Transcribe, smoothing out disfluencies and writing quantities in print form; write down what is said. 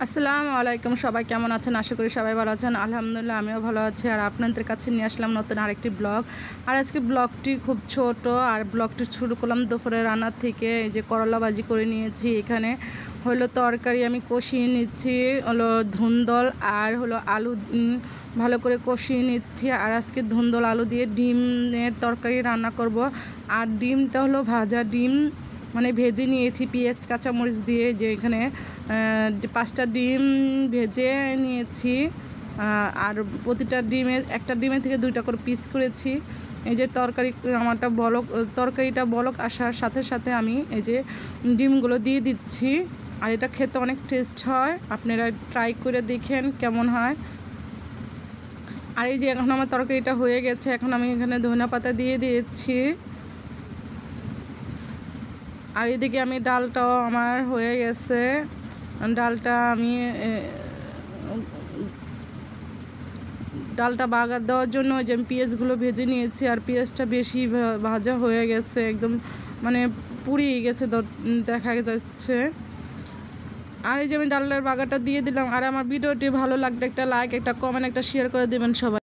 আসসালামু আলাইকুম। সবাই কেমন আছেন? আশা করি সবাই ভালো আছেন। আলহামদুলিল্লাহ আমিও ভালো আছি। আর আপনাদের কাছে নিয়ে আসলাম নতুন আরেকটি ব্লগ। আর আজকে ব্লগটি খুব ছোট, আর ব্লগটি শুরু করলাম দুপুরে রান্নার থেকে। এই যে করলা ভাজি করে নিয়েছি, এখানে হলো তরকারি আমি কষিয়ে নিচ্ছি, হলো ধুন্দল আর হলো আলু ভালো করে কষিয়ে নিচ্ছি। আর আজকে ধুন্দল আলু দিয়ে ডিমের তরকারি রান্না করব। আর ডিমটা হলো ভাজা ডিম, মানে ভেজে নিয়েছি পেঁয়াজ কাঁচামরিচ দিয়ে। যে এখানে 5টা ডিম ভেজে নিয়েছি, আর প্রতিটা একটা ডিমের থেকে 2টা করে পিস করেছি। এই যে তরকারিটা বলক আসার সাথে সাথে আমি এই যে ডিমগুলো দিয়ে দিচ্ছি। আর এটা খেতে অনেক টেস্ট হয়, আপনারা ট্রাই করে দেখেন কেমন হয়। আর এই যে এখন আমার তরকারিটা হয়ে গেছে, এখন আমি এখানে ধনিয়া পাতা দিয়ে দিয়েছি। আর এদিকে আমি ডালটাও আমার হয়ে গেছে। ডালটা বাগার দেওয়ার জন্য যে আমি পেঁয়াজগুলো ভেজে নিয়েছি, আর পেঁয়াজটা বেশি ভাজা হয়ে গেছে, একদম মানে পুড়িয়ে গেছে দেখা যাচ্ছে। আর এই যে আমি ডালের বাগারটা দিয়ে দিলাম। আর আমার ভিডিওটি ভালো লাগলে একটা লাইক, একটা কমেন্ট, একটা শেয়ার করে দেবেন সবাই।